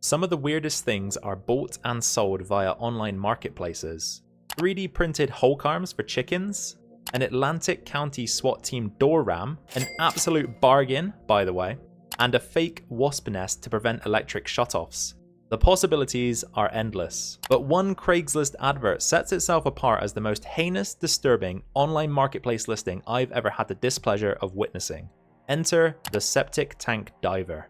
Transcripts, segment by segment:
some of the weirdest things are bought and sold via online marketplaces. 3D printed Hulk arms for chickens, an Atlantic County SWAT team door ram, an absolute bargain, by the way, and a fake wasp nest to prevent electric shutoffs. The possibilities are endless, but one Craigslist advert sets itself apart as the most heinous, disturbing online marketplace listing I've ever had the displeasure of witnessing. Enter the Septic Tank Diver.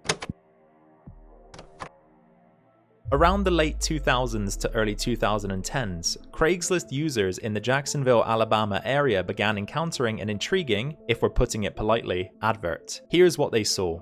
Around the late 2000s to early 2010s, Craigslist users in the Jacksonville, Alabama area began encountering an intriguing, if we're putting it politely, advert. Here's what they saw.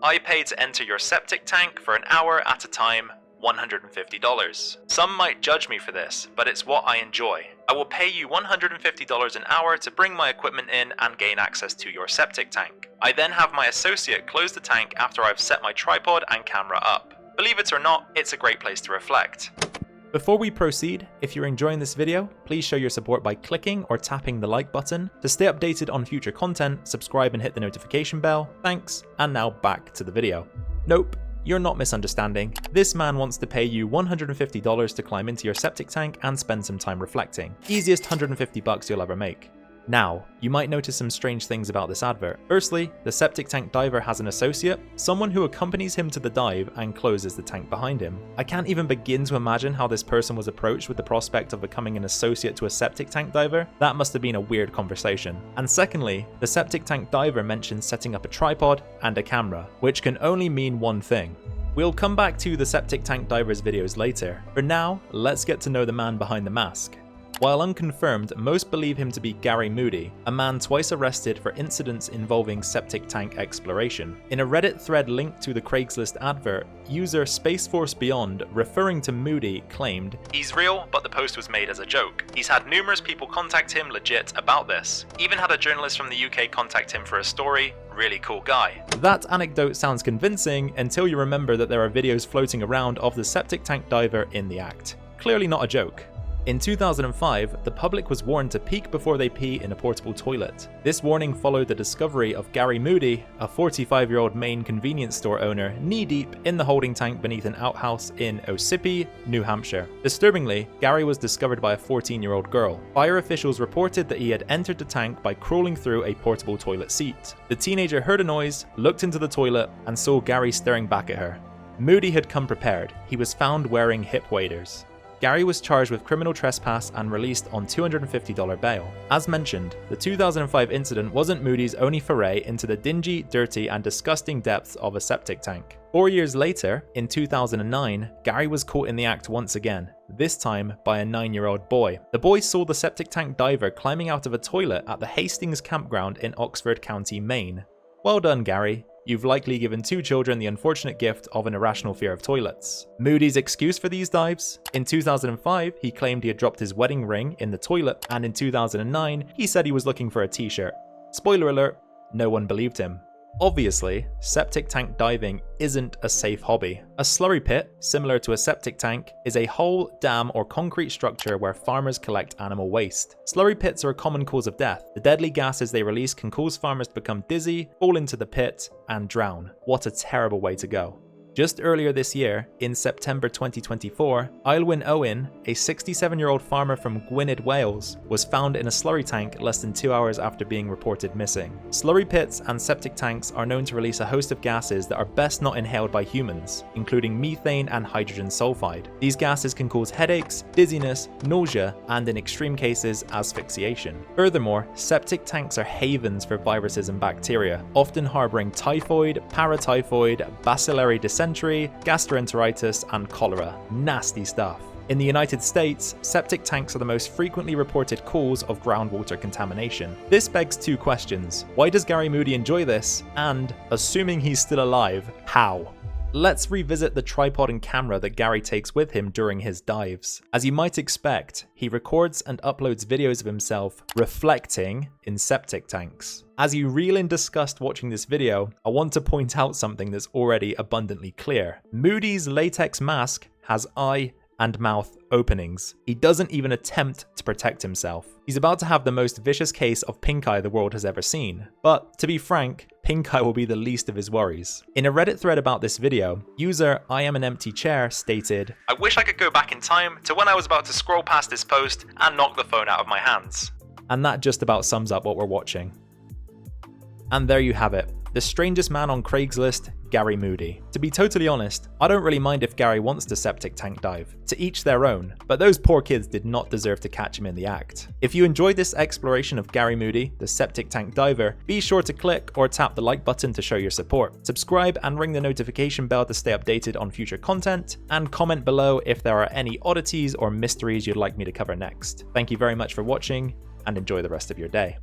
I pay to enter your septic tank for an hour at a time, $150. Some might judge me for this, but it's what I enjoy. I will pay you $150 an hour to bring my equipment in and gain access to your septic tank. I then have my associate close the tank after I've set my tripod and camera up. Believe it or not, it's a great place to reflect. Before we proceed, if you're enjoying this video, please show your support by clicking or tapping the like button. To stay updated on future content, subscribe and hit the notification bell. Thanks, and now back to the video. Nope, you're not misunderstanding. This man wants to pay you $150 to climb into your septic tank and spend some time reflecting. Easiest $150 you'll ever make. Now, you might notice some strange things about this advert. Firstly, the septic tank diver has an associate, someone who accompanies him to the dive and closes the tank behind him. I can't even begin to imagine how this person was approached with the prospect of becoming an associate to a septic tank diver. That must have been a weird conversation. And secondly, the septic tank diver mentions setting up a tripod and a camera, which can only mean one thing. We'll come back to the septic tank diver's videos later. For now, let's get to know the man behind the mask. While unconfirmed, most believe him to be Gary Moody, a man twice arrested for incidents involving septic tank exploration. In a Reddit thread linked to the Craigslist advert, user Space Force Beyond, referring to Moody, claimed, "He's real, but the post was made as a joke. He's had numerous people contact him legit about this. Even had a journalist from the UK contact him for a story. Really cool guy." That anecdote sounds convincing until you remember that there are videos floating around of the septic tank diver in the act. Clearly not a joke. In 2005, the public was warned to peek before they pee in a portable toilet. This warning followed the discovery of Gary Moody, a 45-year-old Maine convenience store owner, knee-deep in the holding tank beneath an outhouse in Ossipee, New Hampshire. Disturbingly, Gary was discovered by a 14-year-old girl. Fire officials reported that he had entered the tank by crawling through a portable toilet seat. The teenager heard a noise, looked into the toilet, and saw Gary staring back at her. Moody had come prepared. He was found wearing hip waders. Gary was charged with criminal trespass and released on $250 bail. As mentioned, the 2005 incident wasn't Moody's only foray into the dingy, dirty, and disgusting depths of a septic tank. 4 years later, in 2009, Gary was caught in the act once again, this time by a 9-year-old boy. The boy saw the septic tank diver climbing out of a toilet at the Hastings campground in Oxford County, Maine. Well done, Gary. You've likely given 2 children the unfortunate gift of an irrational fear of toilets. Moody's excuse for these dives? In 2005, he claimed he had dropped his wedding ring in the toilet, and in 2009, he said he was looking for a t-shirt. Spoiler alert, no one believed him. Obviously, septic tank diving isn't a safe hobby. A slurry pit, similar to a septic tank, is a hole, dam, or concrete structure where farmers collect animal waste. Slurry pits are a common cause of death. The deadly gases they release can cause farmers to become dizzy, fall into the pit, and drown. What a terrible way to go. Just earlier this year, in September 2024, Aylwyn Owen, a 67-year-old farmer from Gwynedd, Wales, was found in a slurry tank less than 2 hours after being reported missing. Slurry pits and septic tanks are known to release a host of gases that are best not inhaled by humans, including methane and hydrogen sulfide. These gases can cause headaches, dizziness, nausea, and in extreme cases, asphyxiation. Furthermore, septic tanks are havens for viruses and bacteria, often harboring typhoid, paratyphoid, bacillary dysentery, gastroenteritis, and cholera. Nasty stuff. In the United States, septic tanks are the most frequently reported cause of groundwater contamination. This begs 2 questions. Why does Gary Moody enjoy this? And, assuming he's still alive, how? Let's revisit the tripod and camera that Gary takes with him during his dives. As you might expect, he records and uploads videos of himself reflecting in septic tanks. As you reel in disgust watching this video, I want to point out something that's already abundantly clear. Moody's latex mask has eye and mouth openings. He doesn't even attempt to protect himself. He's about to have the most vicious case of pink eye the world has ever seen. But to be frank, pink eye will be the least of his worries. In a Reddit thread about this video, user I am an empty chair stated, "I wish I could go back in time to when I was about to scroll past this post and knock the phone out of my hands." And that just about sums up what we're watching. And there you have it. The strangest man on Craigslist, Gary Moody. To be totally honest, I don't really mind if Gary wants to septic tank dive. To each their own, but those poor kids did not deserve to catch him in the act. If you enjoyed this exploration of Gary Moody, the septic tank diver, be sure to click or tap the like button to show your support. Subscribe and ring the notification bell to stay updated on future content, and comment below if there are any oddities or mysteries you'd like me to cover next. Thank you very much for watching, and enjoy the rest of your day.